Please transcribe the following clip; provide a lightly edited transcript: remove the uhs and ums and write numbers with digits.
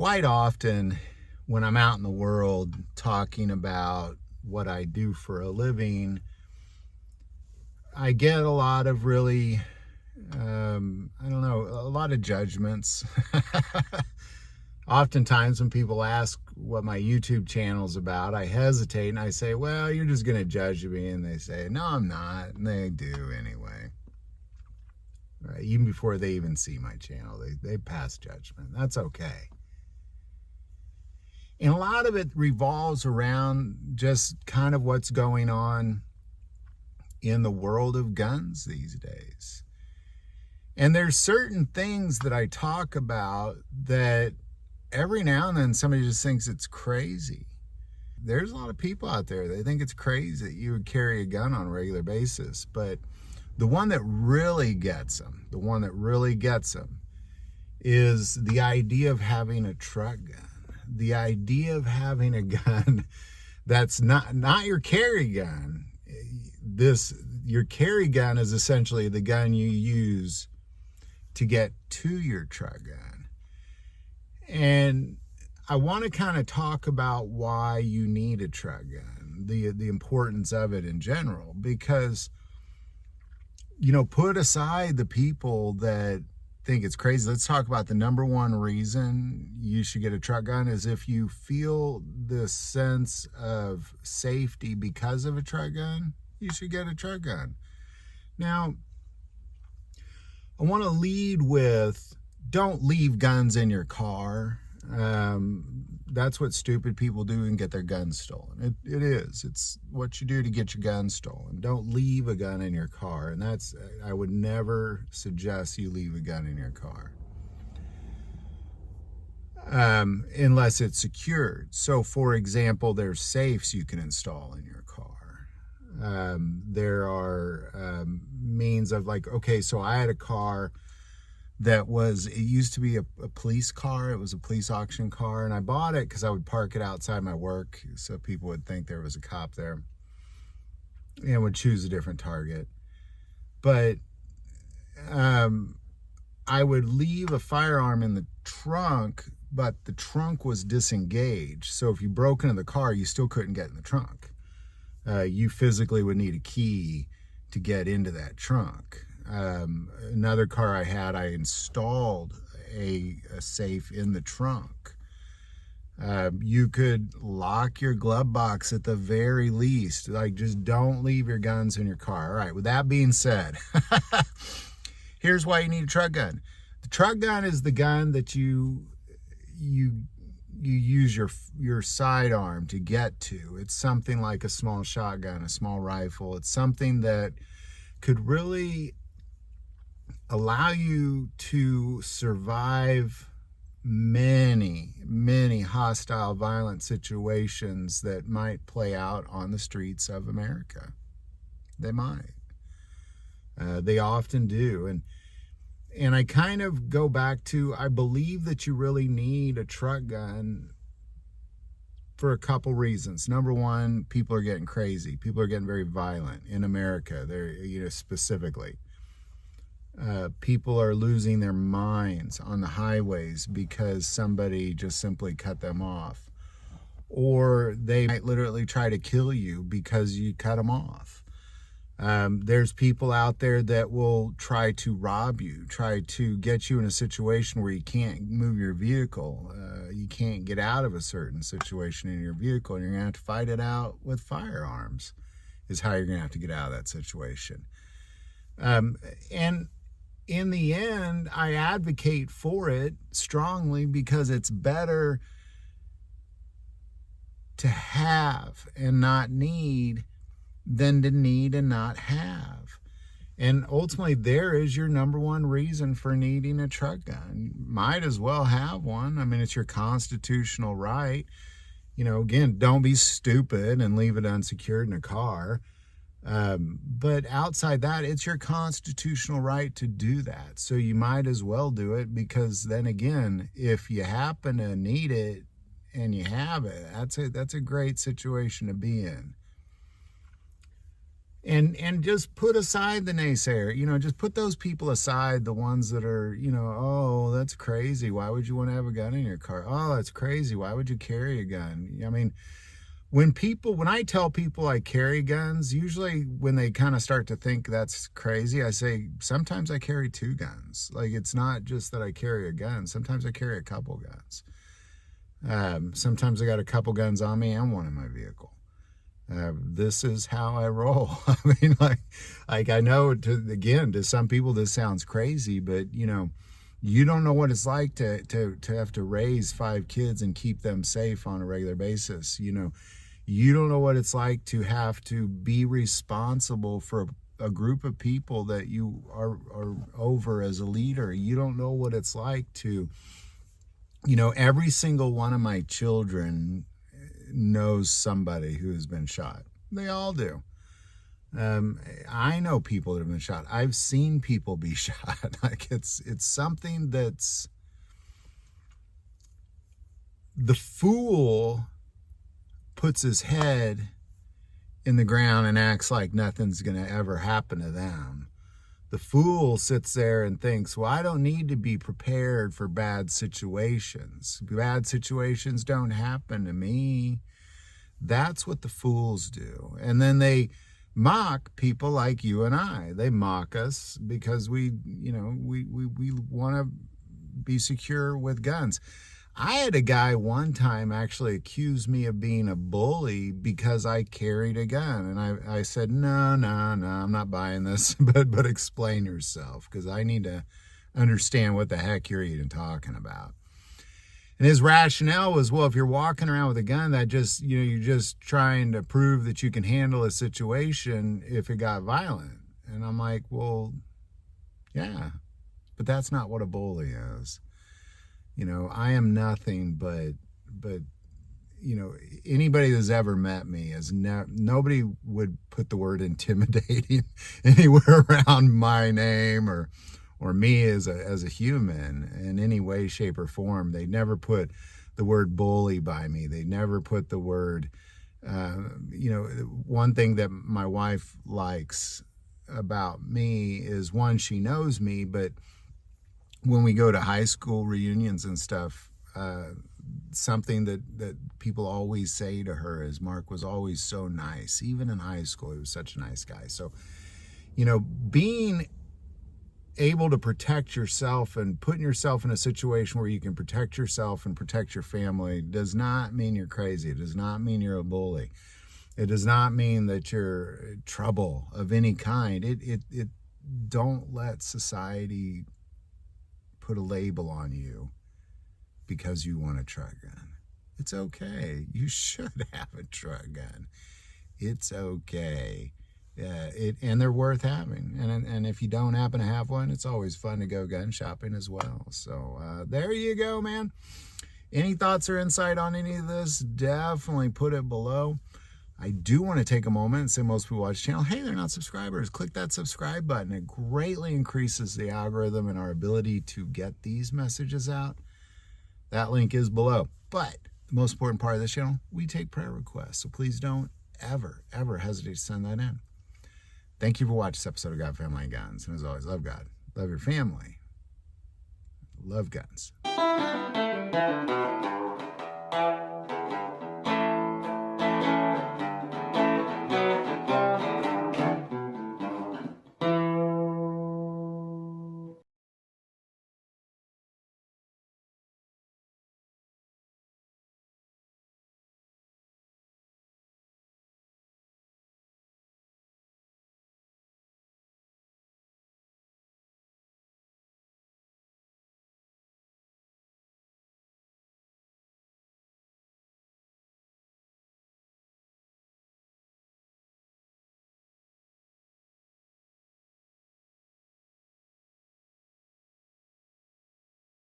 quite often when I'm out in the world talking about what I do for a living, I get a lot of really, I don't know, a lot of judgments. Oftentimes when people ask what my YouTube channel's about, I hesitate and I say, well, you're just going to judge me. And they say, no, I'm not. And they do anyway. Right? Even before they even see my channel, they pass judgment. That's okay. And a lot of it revolves around just kind of what's going on in the world of guns these days. And there's certain things that I talk about that every now and then somebody just thinks it's crazy. There's a lot of people out there, they think it's crazy that you would carry a gun on a regular basis. But the one that really gets them, is the idea of having a truck gun. The idea of having a gun that's not your carry gun. Your carry gun is essentially the gun you use to get to your truck gun. And I want to kind of talk about why you need a truck gun, the importance of it in general, because, put aside the people that think it's crazy. Let's talk about the number one reason you should get a truck gun is if you feel this sense of safety because of a truck gun, you should get a truck gun. Now, I want to lead with, don't leave guns in your car. That's what stupid people do and get their guns stolen. It is. It's what you do to get your gun stolen. Don't leave a gun in your car. And I would never suggest you leave a gun in your car. Unless it's secured. So for example, there's safes you can install in your car. There are means of so I had a car that it used to be a police car. It was a police auction car, and I bought it because I would park it outside my work so people would think there was a cop there and would choose a different target. But I would leave a firearm in the trunk, but the trunk was disengaged. So if you broke into the car, you still couldn't get in the trunk. You physically would need a key to get into that trunk. Another car I had, I installed a safe in the trunk. You could lock your glove box at the very least. Just don't leave your guns in your car. All right, with that being said, here's why you need a truck gun. The truck gun is the gun that you use your sidearm to get to. It's something like a small shotgun, a small rifle. It's something that could really allow you to survive many, many hostile, violent situations that might play out on the streets of America. They might. They often do. And I kind of go back to, I believe that you really need a truck gun for a couple reasons. Number one, people are getting crazy. People are getting very violent in America. They're, specifically. People are losing their minds on the highways because somebody just simply cut them off. Or they might literally try to kill you because you cut them off. There's people out there that will try to rob you, try to get you in a situation where you can't move your vehicle. You can't get out of a certain situation in your vehicle, and you're going to have to fight it out with firearms, is how you're going to have to get out of that situation. And in the end, I advocate for it strongly because it's better to have and not need than to need and not have. And ultimately, there is your number one reason for needing a truck gun. You might as well have one. I mean, it's your constitutional right. Again, don't be stupid and leave it unsecured in a car. But outside that, it's your constitutional right to do that. So you might as well do it, because then again, if you happen to need it and you have it, that's a great situation to be in. And just put aside the naysayer, just put those people aside, the ones that are, oh, that's crazy, why would you want to have a gun in your car? Oh, that's crazy, why would you carry a gun? I mean, when I tell people I carry guns, usually when they kind of start to think that's crazy, I say sometimes I carry 2 guns. Like, it's not just that I carry a gun, sometimes I carry a couple guns. Sometimes I got a couple guns on me and one in my vehicle. This is how I roll. I mean, like I know, to some people this sounds crazy, but you don't know what it's like to have to raise 5 kids and keep them safe on a regular basis. You don't know what it's like to have to be responsible for a group of people that you are over as a leader. You don't know what it's like to, every single one of my children knows somebody who has been shot. They all do. I know people that have been shot. I've seen people be shot. Like, it's something that's, the fool puts his head in the ground and acts like nothing's going to ever happen to them. The fool sits there and thinks, well, I don't need to be prepared for bad situations. Bad situations don't happen to me. That's what the fools do. And then they mock people like you and I. They mock us because we want to be secure with guns. I had a guy one time actually accuse me of being a bully because I carried a gun. And I said, no, I'm not buying this, but explain yourself, because I need to understand what the heck you're even talking about. And his rationale was, well, if you're walking around with a gun, that just, you're just trying to prove that you can handle a situation if it got violent. And I'm like, well, yeah, but that's not what a bully is. I am nothing but anybody that's ever met me is nobody would put the word intimidating anywhere around my name or me as a human in any way, shape, or form. They never put the word bully by me. They never put the word, one thing that my wife likes about me is, one, she knows me, but when we go to high school reunions and stuff, something that people always say to her is, Mark was always so nice. Even in high school, he was such a nice guy. So, being able to protect yourself and putting yourself in a situation where you can protect yourself and protect your family does not mean you're crazy. It does not mean you're a bully. It does not mean that you're trouble of any kind. It don't let society put a label on you because you want a truck gun. It's okay. You should have a truck gun. It's okay. And they're worth having. And if you don't happen to have one, it's always fun to go gun shopping as well. So there you go, man. Any thoughts or insight on any of this, definitely put it below. I do want to take a moment and say, most people watch the channel, hey, they're not subscribers. Click that subscribe button. It greatly increases the algorithm and our ability to get these messages out. That link is below. But the most important part of this channel, we take prayer requests. So please don't ever hesitate to send that in. Thank you for watching this episode of God, Family, and Guns. And as always, love God, love your family, love guns.